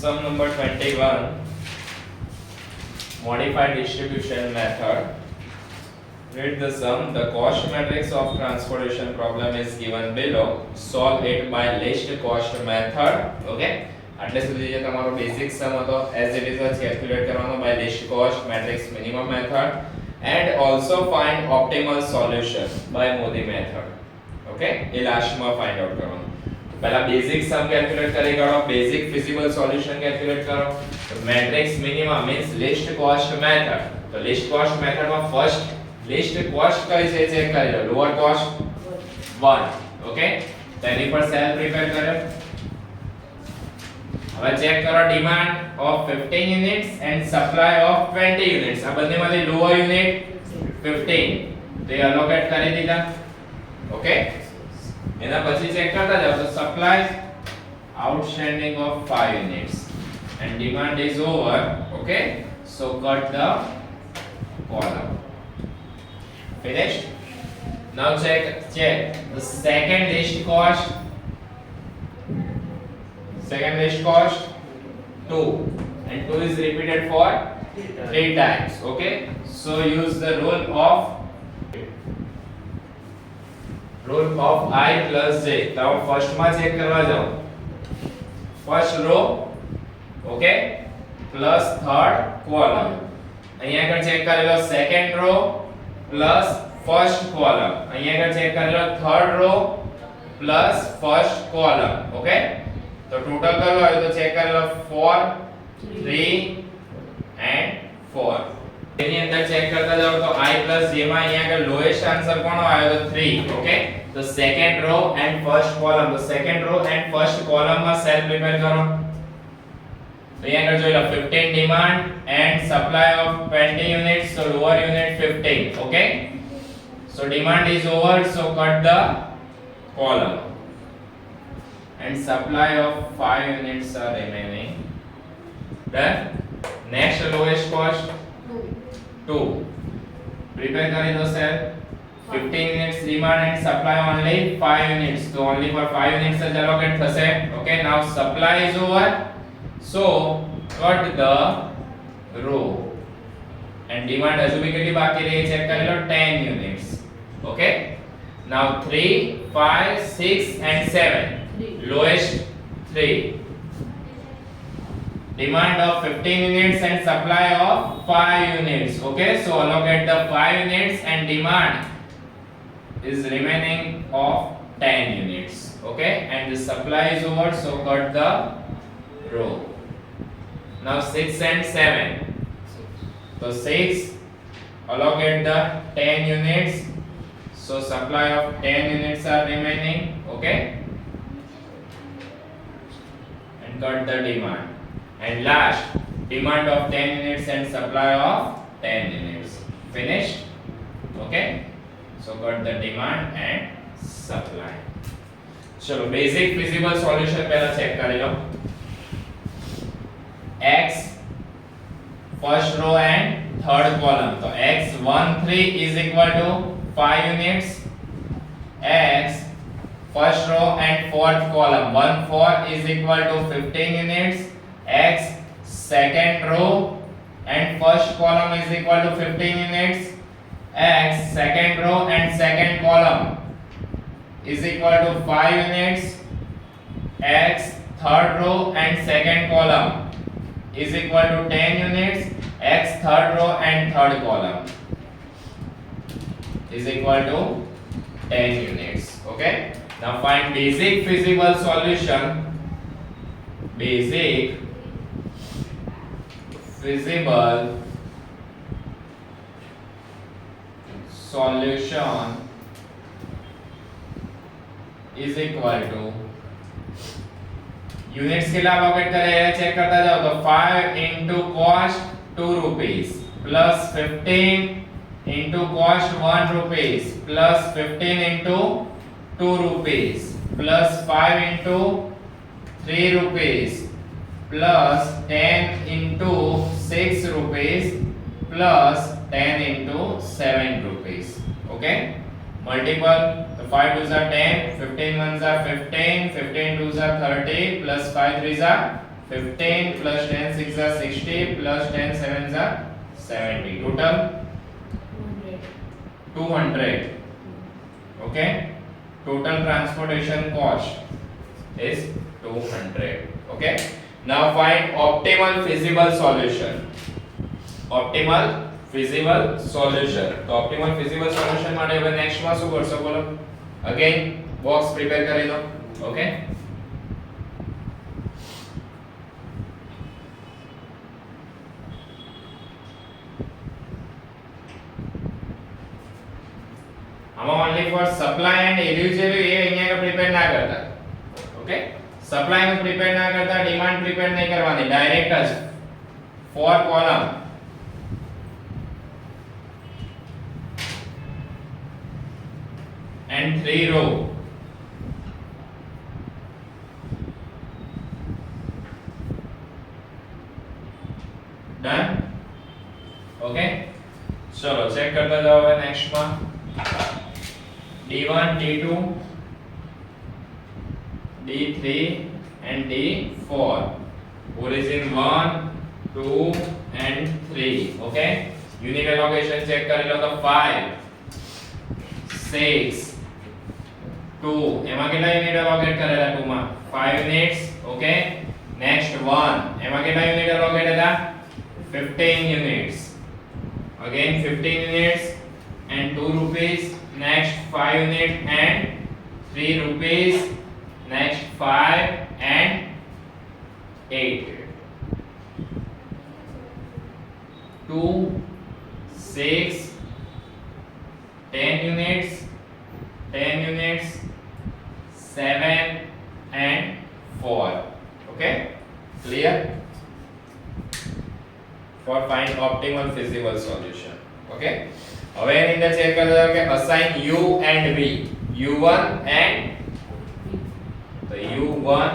Sum number 21. Modified distribution method. Read the sum. The cost matrix of transportation problem is given below. Solve it by least cost method. Okay. એટલે સુધી જે તમારો basic સમ હતો as it is calculate કરવાનો by least cost matrix minimum method and also find optimal solution by Modi method. Okay. એ લાસ્ટમાં find out કરવાનું. पहला basic sum calculate કરી કાઢો बेसिक फिजिबल सॉल्यूशन कैलकुलेट करो तो matrix minimum means least cost method तो least cost method में first least cost कई છે ચેક કરી લો લોઅर कॉस्ट 1 ओके तो એની પર સેલ પ્રિપેર કરો હવે ચેક કરો demand of 15 units and supply of 20 units આ બંનેમાંથી લોઅર યુનિટ 15 તે અલોકેટ કરી દીધા ઓકે એના પછી ચેક કરતા જાવ તો supply outstanding of 5 units and demand is over okay so cut the column finished now check the second list cost 2 and 2 is repeated for 3 times okay so use the rule of I plus j તો first માં check કરવા જાઓ first row okay plus third column અહીંયા આગળ check કરી લો second row plus first column અહીંયા આગળ ચેક કરી લો third row plus first column okay તો ટોટલ કરવો હોય તો ચેક કરી લો 4 3 and 4 એની અંદર ચેક કરતા જાવ તો i plus j માં અહીંયા આગળ લોએસ્ટ આન્સર કોનો આવ્યો તો 3 ઓકે તો second row and first column તો second row and first column માં સેલ પ્રિપેર કરો તો અહીંયા આગળ જોઈ લો 15 demand and supply of 20 units so lower unit 15 okay so demand is over so cut the column and supply of 5 units are remaining then next lowest cost 2 prepare kari do cell 15 units demand and supply only 5 units so only for 5 units જ allocate થશે okay now supply is over so cut the row and demand હજુ બી કેટલી બાકી રહી check કરી લો 10 units okay now 3 5 6 and 7 lowest 3 demand of 15 units and supply of 5 units okay so allocate the 5 units and demand is remaining of 10 units okay and the supply is over so cut the row now 6 and 7 so 6 allocate the 10 units so supply of 10 units are remaining okay and cut the demand and last demand of 10 units and supply of 10 units finished okay so cut the demand and supply चलो basic feasible solution पहला check कर लो x first row and third column तो x13 is equal to 5 units x first row and fourth column 14 is equal to 15 units x second row and first column is equal to 15 units x second row and second column is equal to 5 units x third row and second column is equal to 10 units x third row and third column is equal to 10 units okay now find basic feasible solution basic feasible solution is equal to units કેટલા allocate કરે એ check કરતા જાઓ તો 5 into cost 2 rupees plus 15 into cost 1 rupees plus 15 into 2 rupees plus 5 into 3 rupees plus 10 into 6 rupees plus 10 into 7 rupees okay multiple so 5 2s are 10 15 1s are 15 15 2s are 30 plus 5 3s are 15 plus 10 6 are 60 plus 10 7 are 70. Total 200. Okay. Total transportation cost is 200. Okay. Now find optimal feasible solution. Optimal feasible solution. તો optimal feasible solution માટે હવે next માં શું કરશો બોલો? Again box prepare કરી દો. Okay. આમાં ઓન્લી ફોર સપ્લાય એન્ડ ઇલ્યુઝરી એ અહીંયા કે પ્રિપેર ના કરતા. ઓકે. સપ્લાય નું પ્રિપેર ના કરતા, ડિમાન્ડ પ્રિપેર નહીં કરવાની, ડાયરેક્ટ જ four column and 3 row. Done? Okay. चलो चेक करते जाओ अब नेक्स्ट में D1, D2, D3 and D4. Origin 1, 2 and 3. Okay. Unit allocation check कर लो तो 5, 6, 2 એમાં કેટલા યુનિટ એલોકેટ કરેલા 2 માં 5 યુનિટ્સ. ઓકે. નેક્સ્ટ 1 એમાં કેટલા યુનિટ એલોકેટ હતા 15 units. Again 15 units and 2 rupees. Next 5 unit and 3 rupees. Next 5 and 8. 2, 6, 10 units, 10 units, 7 and 4. Okay. Clear? For find optimal feasible solution. Okay. હવે એની અંદર ચેક કરી દો કે assign u and v. u1 and તો u1,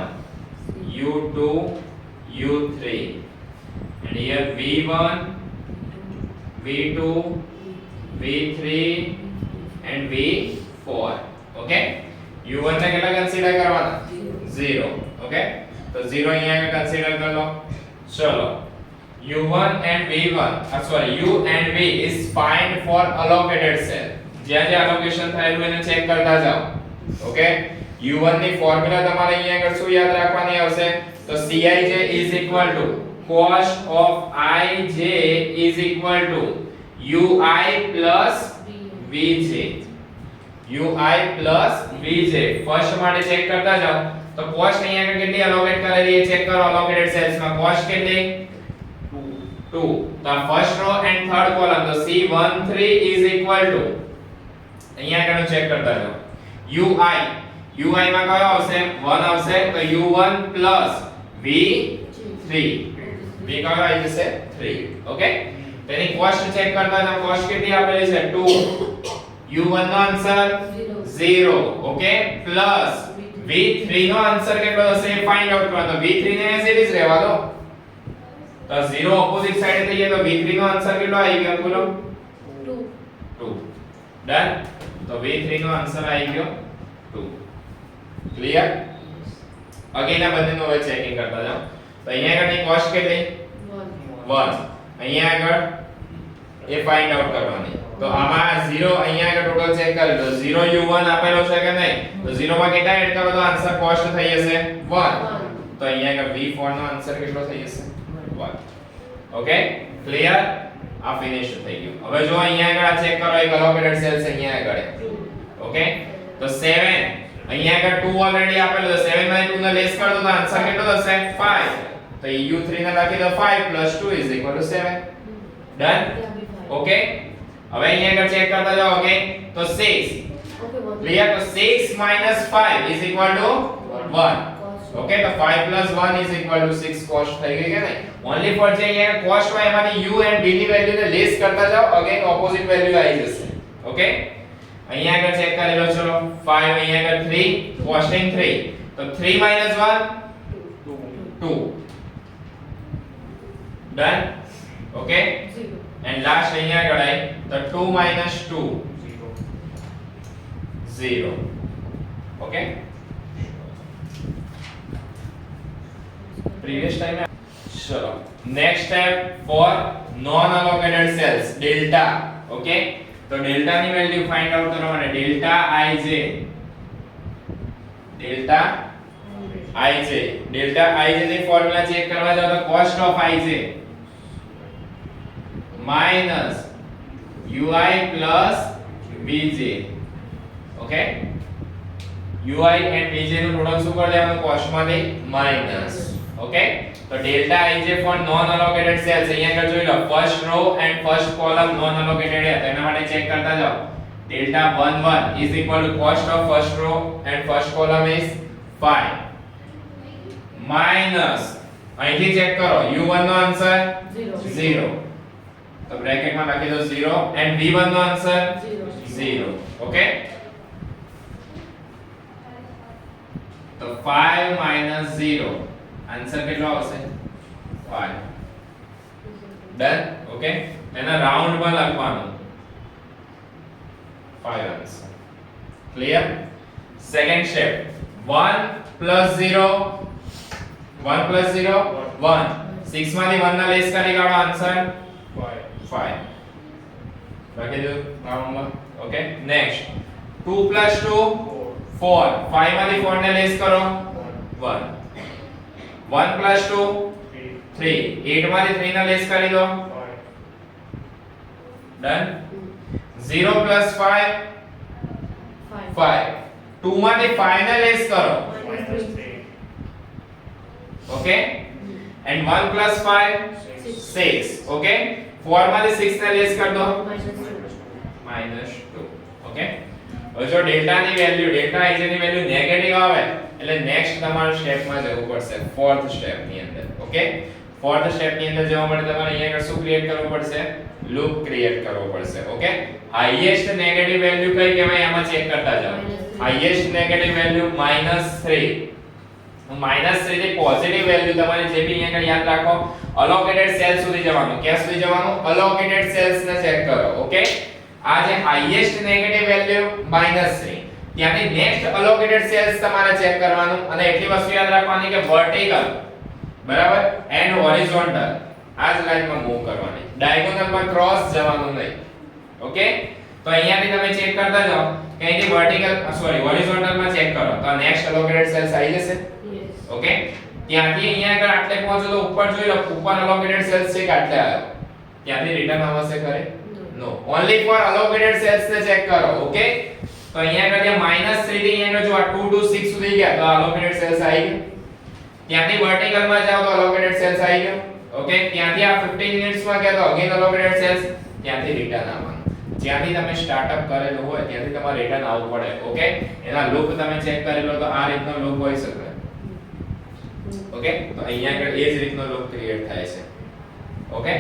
u2, u3 and here v1, v2, v3 and v4. Okay. u1 ને કેટલા consider કરવાના 0. Okay. તો 0 અહીંયા કન્સિડર કરી લો. ચલો u1 and v1 u and v is find for allocated cell. જ્યાં જ્યાં allocation થયેલું એને ચેક કરતા જાઓ. ઓકે. u1 ની ફોર્મ્યુલા તમારે અહીંયા આગળ શું યાદ રાખવાની આવશે તો Cij is equal to cost of ij is equal to ui plus vj. ui plus vj first માટે ચેક કરતા જાઓ તો કોસ્ટ અહીંયા આગળ કેટલી અલોકેટ કરેલી છે ચેક કરો અલોકેટેડ સેલ્સ માં કોસ્ટ કેટલી 2. The first row and third column the C13 is equal to અહીંયા આગળ ચેક કરતા જાઓ ui માં કયો આવશે 1 આવશે તો u1 plus v3 v કયો આવી જશે 3. ઓકે. તેની કોસ્ટ ચેક કરતા જાઓ કોસ્ટ કેટલી આપેલી છે 2. u1 નો આન્સર 0. ઓકે. પ્લસ v3 નો આન્સર કેટલો હશે ફાઇન્ડ આઉટ કરવાનો v3 ને એઝ ઇટ ઇઝ રહેવા દો તો 0 ઓપોઝિટ સાઈડે થઈ જાય તો v3 નો આન્સર કેટલો આવી ગયો બોલો 2. ડન. તો v3 નો આન્સર આવી ગયો 2. ક્લિયર? અગેન આ બંનેનો હવે ચેકિંગ કરતા જાઓ તો અહીંયા આગળની કોસ્ટ કેટલી 1. અહીંયા આગળ એ ફાઇન્ડ આઉટ કરવાની તો આમાં 0 અહીંયા આગળ ટોટલ ચેક કરી લો 0 u1 આપેલો છે કે નહીં તો 0 માં કેટલા એડ કરો તો આન્સર કોસ્ટ થઈ જશે 1. તો અહીંયા આગળ v4 નો આન્સર કેટલો થઈ જશે 1. ઓકે. ક્લિયર? આ ફિનિશ થઈ ગયું. હવે જો અહીંયા આગળ આ ચેક કરો એક અલોકેટેડ સેલ છે અહીંયા આગળ. ઓકે. તો 7 અહીંયા આગળ 2 ઓલરેડી આપેલો છે 7 માંથી 2 ને લેસ કર દો તો આન્સર કેટલો થશે 5. તો u3 ને લખી દો 5 + 2 = 7. ડન. ઓકે. હવે અહીંયા આગળ ચેક કરતા જાઓ. ઓકે. તો 6 ક્લિયર. તો 6 - 5 = 1. ઓકે. તો 5 + 1 = 6 કોસ્ટ થઈ ગઈ કે નહીં ઓન્લી ફોર જે અહીંયા કોસ્ટ હોય એમાંથી u and v ની વેલ્યુને લેસ કરતા જાઓ અગેન ઓપોઝિટ વેલ્યુ આવી જશે. ઓકે. અહીંયા આગળ ચેક કરી લો ચલો 5 અહીંયા આગળ 3 કોસ્ટિંગ 3 તો 3 - 1 2. ડન. ઓકે. એન્ડ લાસ્ટ અહીંયા આગળ આવી તો 2 - 2 0. ઓકે. previous time चलो next step for non allocated cells delta okay तो डेल्टा ની વેલ્યુ ફાઇન્ડ આઉટ કરવા માટે ડેલ્ટા ij ની ફોર્મ્યુલા ચેક કરવા જાવ તો cost of ij minus ui plus vj okay ui and vj નું પ્રોડક્ટ શું કરી દેવાનું કોસ્ટ માંથી માઈનસ ઓકે તો delta ij for non allocated cells અહીંયા આગળ જોઈ લો first row and first column non allocated છે તો એના માટે ચેક કરતા જાઓ delta 11 is equal to cost of first row and first column is 5 minus અહીંથી ચેક કરો u1 નો આન્સર 0 તો બ્રેકેટ માં લખી દો 0 and v1 no answer 0 okay તો 5 minus 0 આન્સર કેટલો આવશે 5 ડન ઓકે એના રાઉન્ડ માં લખવાનું 5 answer clear second step 1 plus 0 1 plus 0 1 6 માંથી 1 ના લેસ કરી કાઢો આન્સર 5 લખી દો રાઉન્ડ માં ઓકે નેક્સ્ટ 2 plus 2 4 5 માંથી 4 ને લેસ કરો 1 1 plus 2 3 8 માંથી 3 ના લેસ કરી દો ડન 0 plus 5 5 2 માંથી 5 ને લેસ કરો ઓકે and 1 plus 5 6 ઓકે 4 માંથી 6 ને લેસ કરી દો -2 ઓકે હવે જો ડેલ્ટા ની વેલ્યુ ડેલ્ટા ij ની વેલ્યુ નેગેટિવ આવે એટલે નેક્સ્ટ તમારું સ્ટેપ માં જવું પડશે ફોર્થ સ્ટેપ ની અંદર ઓકે ફોર્થ સ્ટેપ ની અંદર જવા માટે તમારે અહીંયા આગળ શું ક્રિએટ કરવું પડશે લૂપ ક્રિએટ કરવો પડશે ઓકે હાઈએસ્ટ નેગેટિવ વેલ્યુ કઈ કહેવાય એમાં ચેક કરતા જાઓ હાઈએસ્ટ નેગેટિવ વેલ્યુ -3 -3 થી પોઝિટિવ વેલ્યુ તમારે જે બી અહીંયા આગળ યાદ રાખો અલોકેટેડ સેલ સુધી જવાનું ક્યાં સુધી જવાનું અલોકેટેડ સેલ્સ ને ચેક કરો ઓકે આ જે હાઈએસ્ટ નેગેટિવ વેલ્યુ -3 ત્યાંથી નેક્સ્ટ અલોકેટેડ સેલ્સ તમારે ચેક કરવાનું અને એટલી વસ્તુ યાદ રાખવાની કે વર્ટિકલ બરાબર એન્ડ હોરિઝોન્ટલ આ જ લાઈનમાં મૂવ કરવાની ડાયગોનલ માં ક્રોસ જવાનું નહીં ઓકે તો અહીંયાથી તમે ચેક કરતા જાઓ કે અહીંથી વર્ટિકલ સોરી હોરિઝોન્ટલ માં ચેક કરો તો નેક્સ્ટ અલોકેટેડ સેલ્સ આવી જશે ઓકે ત્યાંથી અહીંયા આગળ આટલે પહોંચો તો ઉપર જોઈ લો ઉપર અલોકેટેડ સેલ્સ છે કે આટલે આવ્યો ત્યાંથી રિટર્ન આવશે કરે નો ઓન્લી ફોર અલોકેટેડ સેલ્સ ને ચેક કરો ઓકે તો અહીંયા આગળ -3 થી અહીંયા જો આ 2 to 6 સુધી ગયા તો અલોકેટેડ સેલ્સ આવી ગયો ત્યાંથી વર્ટિકલ માં જાઓ તો અલોકેટેડ સેલ્સ આવી ગયો ઓકે ત્યાંથી આ 15 મિનિટ્સ માં ગયા તો અગેન અલોકેટેડ સેલ્સ ત્યાંથી રિટર્ન આવવાનું જ્યાંથી તમે સ્ટાર્ટઅપ કરેલું હોય ત્યાંથી તમારે રિટર્ન આવવું પડે ઓકે એના લૂપ તમે ચેક કરી લો તો આ રીતનો લૂપ હોઈ શકે ઓકે તો અહીંયા આગળ એ જ રીતનો લૂપ ક્રિએટ થાય છે ઓકે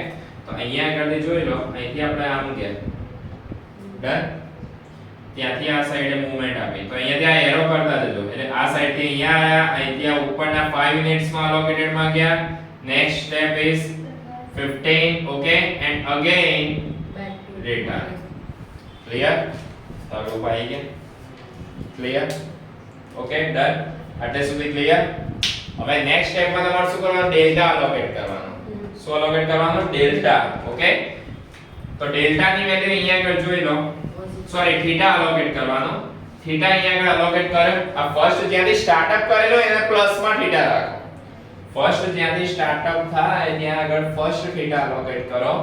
તો અહીંયા આગળથી જોઈ લો અહીંથી આપણે આમ ગયા ડન ત્યાંથી આ સાઈડે મૂવમેન્ટ આપી તો અહીંયાથી આ એરો કરતા જજો એટલે આ સાઈડ થી અહીંયા આયા અહીંથી આ ઉપરના 5 યુનિટ્સ માં અલોકેટેડ માં ગયા next step is 15 okay and again return clear તો લૂપ આવી ગયા ક્લિયર ઓકે ડન આટલે સુધી ક્લિયર હવે નેક્સ્ટ સ્ટેપ માં તમારે શું કરવાનું ડેલ્ટા અલોકેટ કરવાનો શું અલોકેટ કરવાનો ડેલ્ટા ઓકે તો ડેલ્ટા ની વેલ્યુ અહીંયા આગળ જોઈ લો સોરી થીટા અલોકેટ કરવાનો થીટા અહીંયા આગળ અલોકેટ કરે આ ફર્સ્ટ જ્યાંથી સ્ટાર્ટઅપ કરેલો એને પ્લસ માં થીટા રાખો ફર્સ્ટ જ્યાંથી સ્ટાર્ટઅપ થાય ત્યાં આગળ ફર્સ્ટ થીટા અલોકેટ કરો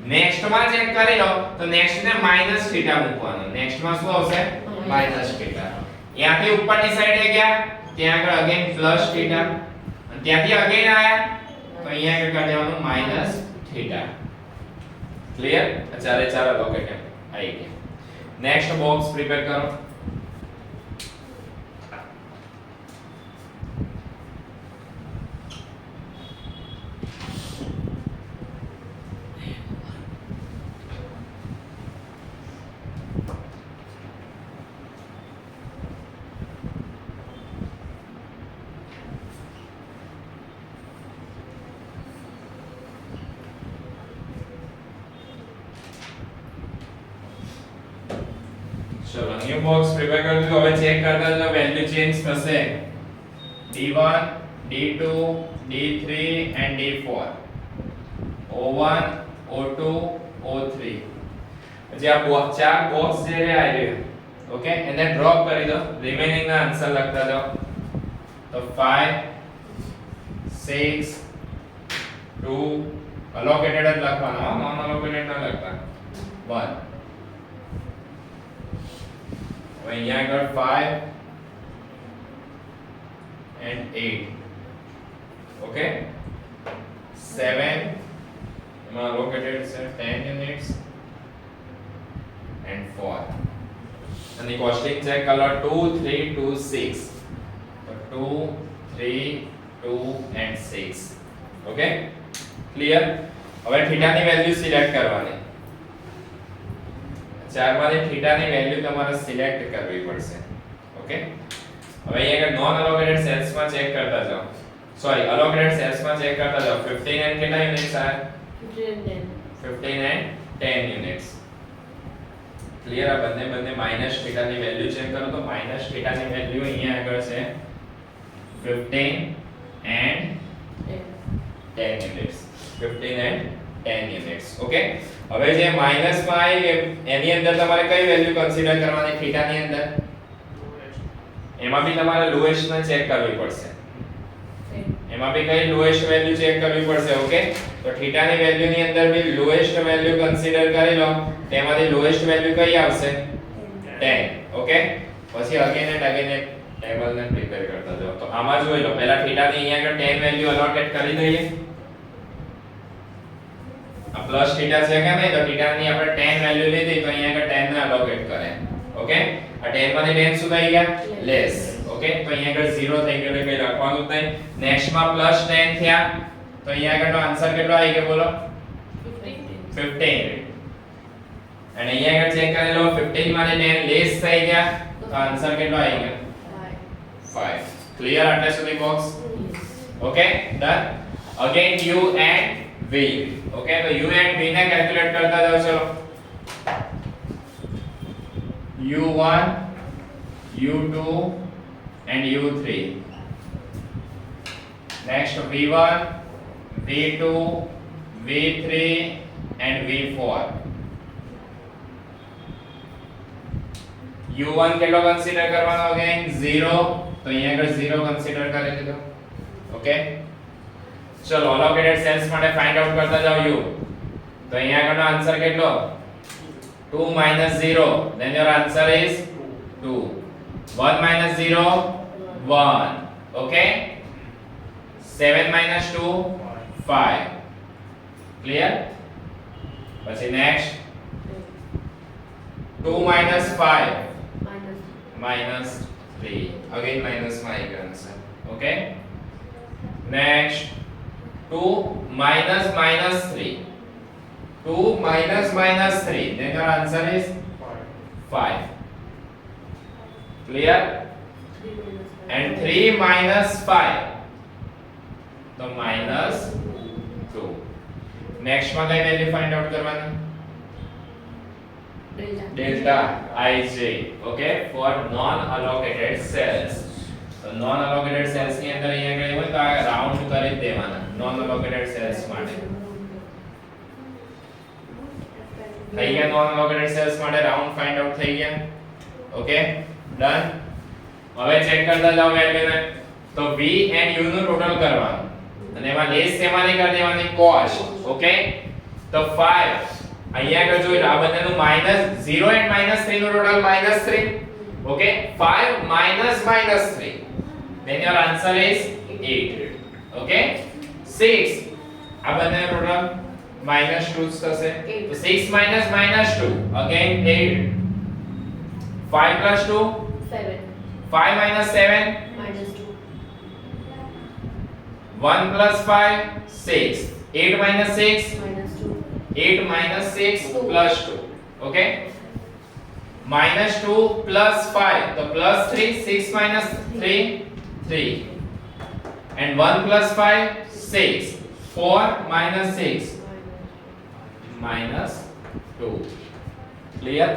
નેક્સ્ટ માં ચેક કરી લો તો નેક્સ્ટ ને માઈનસ થીટા મૂકવાનો નેક્સ્ટ માં શું આવશે માઈનસ થીટા ત્યાંથી ઉપરની સાઈડે ગયા ત્યાં આગળ અગેન પ્લસ થીટા અને ત્યાંથી અગેન આયા તો અહીંયા આગળ કરી દેવાનું માઈનસ થીટા ક્લિયર ચારે ચાર અલોકેટ આવી ગયા નેક્સ્ટ બોક્સ પ્રિપેર કરો चलो न्यू बॉक्स प्रिपेयर कर दो હવે ચેક કરતા જો વેલ્યુ ચેન્જ થશે d1 d2 D3 and D4, O1, O2, O3. પછી આ ચાર બોક્સ જે રહ્યા છે ઓકે એને ડ્રોપ કરી દો, રિમેનિંગ ના આન્સર લખતા જાઓ. તો 5 6 2 અલોકેટેડ જ લખવાનો, નોન અલોકેટેડ ના લખતા. 1 હવે અહીંયા આગળ 5 and 8 okay 7 એમાં allocated છે 10 units and 4 અને કોસ્ટિંગ છે કલર 2 3 2 6 તો 2 3 2 and 6 ઓકે ક્લિયર. હવે થીટાની વેલ્યુ સિલેક્ટ કરવાની, ચારમાંથી થીટાની વેલ્યુ તમારે સિલેક્ટ કરવી પડશે ઓકે. હવે અહીંયા નોન અલોકેટેડ સેલ્સ માં ચેક કરતા જાઓ, સોરી અલોકેટેડ સેલ્સ માં ચેક કરતા જાઓ. 15 and કેટલા યુનિટ્સ આ? 15 and 10 યુનિટ્સ. ક્લિયર. આ બંને માઈનસ થીટા ની વેલ્યુ ચેક કરો તો માઈનસ થીટા ની વેલ્યુ અહીંયા આગળ છે 15 and 10 units. 15 and 10 units okay. હવે જે માઈનસ માં આવી એની અંદર તમારે કઈ વેલ્યુ કન્સિડર કરવાની થીટા ની અંદર? એમાં બી તમારે લોએસ્ટ ને ચેક કરવી પડશે, એમાં બી કઈ લોએસ્ટ વેલ્યુ ચેક કરવી પડશે ઓકે. તો થીટા ની વેલ્યુ ની અંદર બી લોએસ્ટ વેલ્યુ કન્સિડર કરી લો, તેમાંથી લોએસ્ટ વેલ્યુ કઈ આવશે? 10 ઓકે. પછી અગેન એન્ડ ટેબલ ને પ્રિપેર કરતા જાઓ. તો આમાં જોઈ લો, પહેલા થીટા ની અહીંયા આગળ 10 વેલ્યુ અલોકેટ કરી દઈએ. આ પ્લસ થીટા છે કે નહીં, તો થીટા ની આપણે 10 વેલ્યુ લીધી તો અહીંયા આગળ 10 ને અલોકેટ કરે ઓકે. આ 10 માંથી 10 શું થઈ ગયા? Less okay. તો અહીંયા આગળ 0 થઈ ગયો એટલે કઈ લખવાનું જ નહીં. નેક્સ્ટ માં પ્લસ 10 થયા તો અહીંયા આગળનો આન્સર કેટલો આવી ગયો બોલો? 15. અને અહીંયા આગળ ચેક કરી લો, 15 માંથી 10 લેસ થઈ ગયા તો આન્સર કેટલો આવી ગયો? 5. ક્લિયર આટલે સુધી box? Okay done. Again u and v okay. તો u and v ને કેલ્ક્યુલેટ કરતા જાઓ. ચલો u1 u2 and u3. Next v1 v2 v3 and v4. u1 કેટલો કન્સિડર કરવાનો? અગેન 0, તો અહીંયા આગળ 0 કન્સિડર કરી દીધો ઓકે. ચલો અલોકેટેડ સેલ્સ માટે ફાઇન્ડ આઉટ કરતા જાઓ u. તો અહીંયા આગળનો આન્સર કેટલો? 2 minus 0, then your answer is 2. 1 minus 0, 1. Okay? 7 minus 2, 5. Clear? પછી next 2 minus 5, minus 3. Again minus my answer. Okay? Next 2 minus minus 3. 2 minus minus 3, then your answer is 5. Clear? And 3 minus 5, so minus 2. Next માં કઈ value find out કરવાની? delta ij okay for non allocated cells. તો non allocated cells ની અંદર અહીંયા કઈ હોય તો આ રાઉન્ડ કરી દેવાના non allocated cells માટે. થઈ ગયા નોન અલોકેટેડ સેલ્સ માટે રાઉન્ડ ફાઇન્ડ આઉટ થઈ ગયા ઓકે ડન. હવે ચેક કરતા જાઓ વેલ્યુને. તો v and u નું ટોટલ કરવાનું અને એમાં લેસ શેમાંથી કરી દેવાની? cos okay. તો 5 અહીંયા આગળ જોઈ લો, આ બંનેનું -0 and -3 નું total -3 okay. 5 minus -3, then your answer is 8 okay. 6 આ બંનેનું ટોટલ -2 થશે તો 6 minus -2 again 8. 5 plus 2 7 5 minus 7 -2 1 plus 5 6 8 minus 6 -2 8 minus 6 plus 2 okay. -2 plus 5 so plus 3 6 minus 3 3 and 1 plus 5 6 4 minus 6 minus 2. Clear?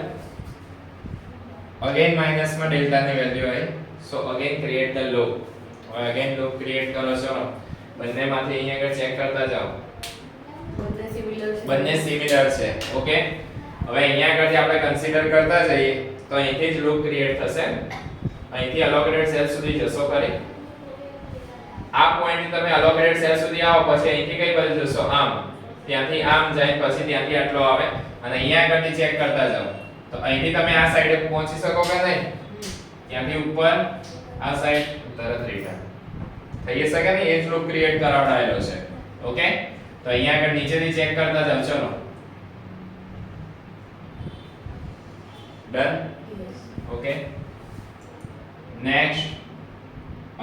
Again minus માં delta ની value આવી, so again create the loop. હવે again loop create કરો. ચલો બંનેમાંથી અહીંયા આગળ ચેક કરતા જાઓ. બંને સિમિલર છે. બંને સિમિલર છે. ઓકે, હવે અહીંયા આગળથી આપણે કન્સિડર કરતા જઈએ તો અહીંથી જ લૂપ ક્રિએટ થશે. અહીંથી અલોકેટેડ સેલ સુધી જશો ખરી. આ પોઈન્ટ તમે અલોકેટેડ સેલ સુધી આવો પછી અહીંથી કઈ બાજુ જશો? આમ. ત્યાંથી આમ જાય પછી ત્યાંથી આટલો આવે અને અહીંયા આગળથી ચેક કરતા જાઓ. તો અહીંથી તમે આ સાઈડે પહોંચી શકો કે નહીં? ત્યાંથી ઉપર આ સાઈડ તરત રિટર્ન થઈ શકે ને, એ જ લૂપ ક્રિએટ કરાવડાયેલો છે. ઓકે, તો અહીંયા આગળ નીચેથી ચેક કરતા જાઓ. ચલો, done. Okay, next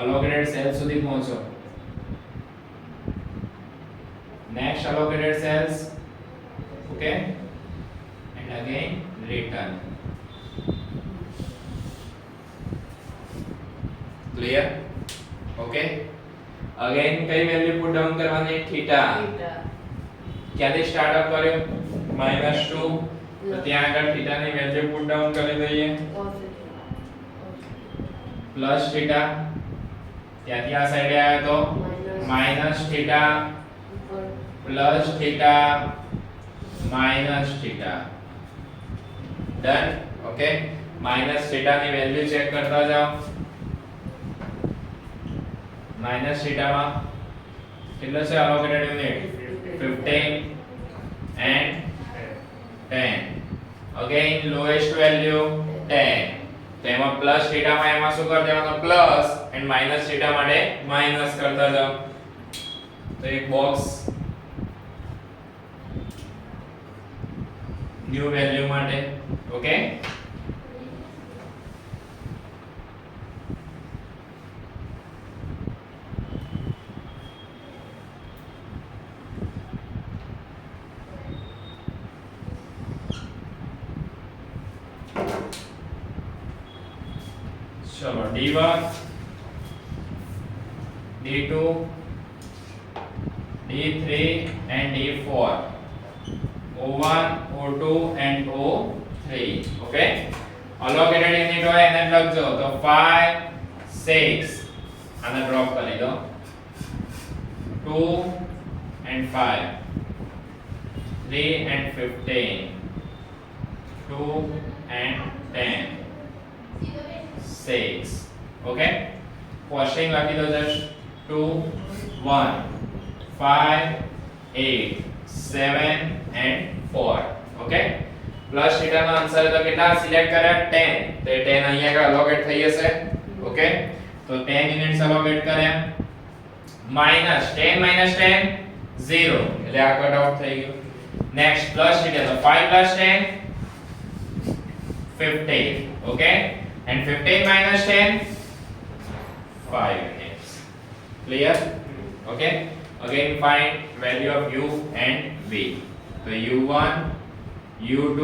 allocated cell સુધી પહોંચો. next allocated cells, okay, and again return. Clear? Okay, again કઈ વેલ્યુ પુટ ડાઉન કરવાની? થીટા. ક્યાંથી સ્ટાર્ટ અપ કર્યો? -2. તો ત્યાં આગળ થીટા ની વેલ્યુ પુટ ડાઉન કરી દઈએ. Plus theta. ત્યાંથી આ સાઈડે આવ્યો તો minus theta plus theta minus theta. Done. Okay, minus theta ની વેલ્યુ ચેક કરતા જાઓ. માઈનસ થીટા માં કેટલો છે allocated unit? 15 and 10. Again lowest value 10. તો એમાં પ્લસ થીટા માં એમાં શું કરી દેવાનું? પ્લસ, એન્ડ માઈનસ થીટા માટે માઈનસ કરતા જાઓ. તો એક બોક્સ ન્યુ વેલ્યુ માટે. ઓકે, चलो D1 D2 D3 and D4, O1 O2 and O3. okay, allocated unit હોય એને લખજો તો 5 6 આને ડ્રોપ કરી દો. 2 and 5, 3 and 15, 2 and 10, 6. okay, costing લખી દો just 2 1 5 8 7 and 4. okay, plus theta નો આન્સર તો કેટલા સિલેક્ટ કર્યા? 10. તો 10 અહીંયા આગળ અલોકેટ થઈ જશે. ઓકે, તો 10 યુનિટ્સ અલોકેટ કર્યા. માઈનસ 10 minus 10 0, એટલે આ કટ આઉટ થઈ ગયું. નેક્સ્ટ પ્લસ થીટા તો 5 plus 10 15. okay, and 15 minus 10 5 units. clear? okay, again find value of u and v. so u1 u2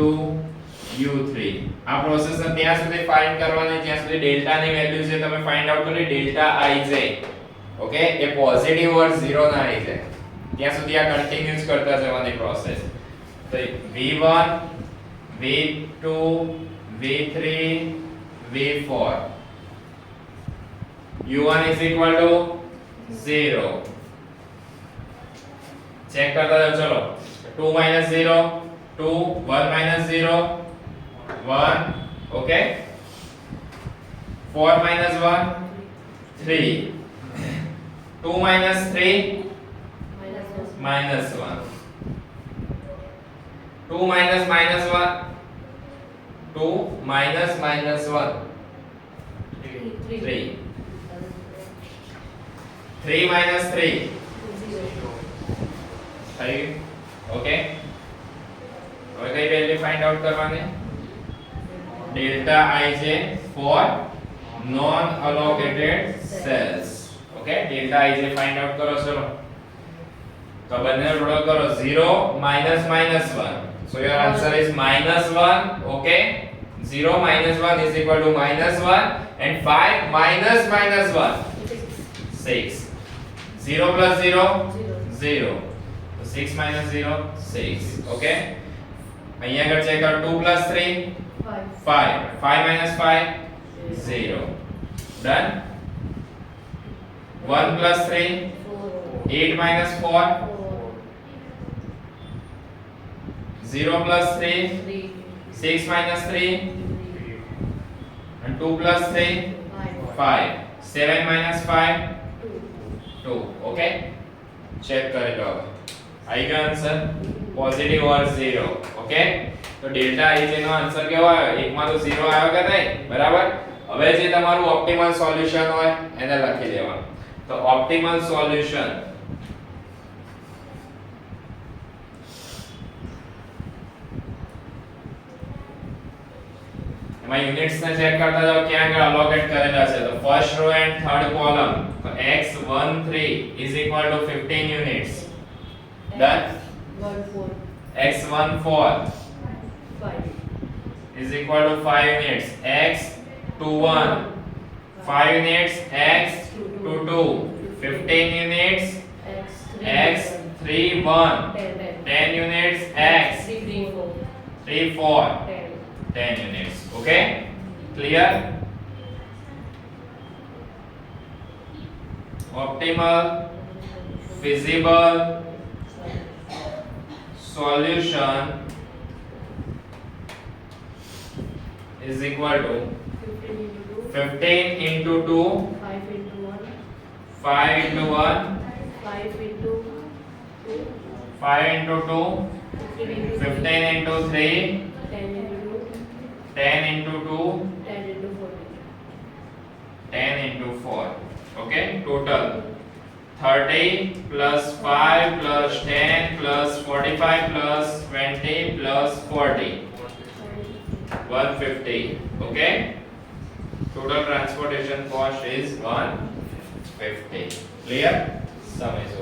u3 આ પ્રોસેસ ત્યાં સુધી ફાઇન્ડ કરવાની જ્યાં સુધી ડેલ્ટા ની વેલ્યુ છે તમે ફાઇન્ડ આઉટ કરી ડેલ્ટા ij. ઓકે, એ પોઝિટિવ ઓર 0 ના આવી જાય ત્યાં સુધી આ કન્ટિન્યુઅસ કરતા જવાની પ્રોસેસ. તો v1 v2 v3 v4, u1 is equal to 0. Check करता जाओ. चलो 2 minus 0 2, 1 minus 0 1. okay, 4 minus 1 3, 2 minus 3 minus 1, 2 minus minus 1 2 minus minus 1 3, 3 minus 3 થઈ ગયું. ઓકે, હવે કઈ વેલ્યુ ફાઇન્ડ આઉટ કરવાની? Delta ij for non allocated cells. Okay, delta ij find out કરો. ચલો, તો બંને પ્રોડક્ટ કરો. 0 minus minus 1, so your answer is -1. okay, 0 minus 1 is equal to -1 and 5 minus minus 1 6. 0 plus 0 0, 6 minus 0 6. okay, અહીંયા આગળ check કરો. 2 plus 3 5, 5 minus 5 0. done. 1 plus 3 8 minus 4, 0 plus 3, 3, 6 minus 3, 3, and 2 plus 3, 5, 5. 7 minus 5, 2, 2. Okay? Check કરી લો હવે. આવી ગયો answer? Positive ઓર 0. Okay? તો delta આઈ જેનો answer કેવો આવ્યો? એકમાં તો 0 આવ્યો કે નહીં? બરાબર? હવે જે તમારું ઓપ્ટિમલ સોલ્યુશન હોય એને લખી દેવાનું. તો ઓપ્ટિમલ સોલ્યુશન એમાં યુનિટ્સ ને ચેક કરતા જાઓ ક્યાં આગળ અલોકેટ કરેલા છે. તો first row and third column તો x13 is equal to 15 units. Done. 1, 4, x14 5, is equal to 5 units. x21 5 units. x22 15 units. x31 10 units. 34 10 units. Okay? Clear? Optimal feasible solution is equal to 15 into 2, 5 into 1, 5 into 1, 5 into 2, 5 into 2, 15 into 15 into 3, 10 into 2, 10 into 2, 10 into 40. 10 into 4. Okay? Total 30 plus 5 plus 10 plus 45 plus 20 plus 40. 150. Okay? Total transportation cost is 150. Clear? Sum is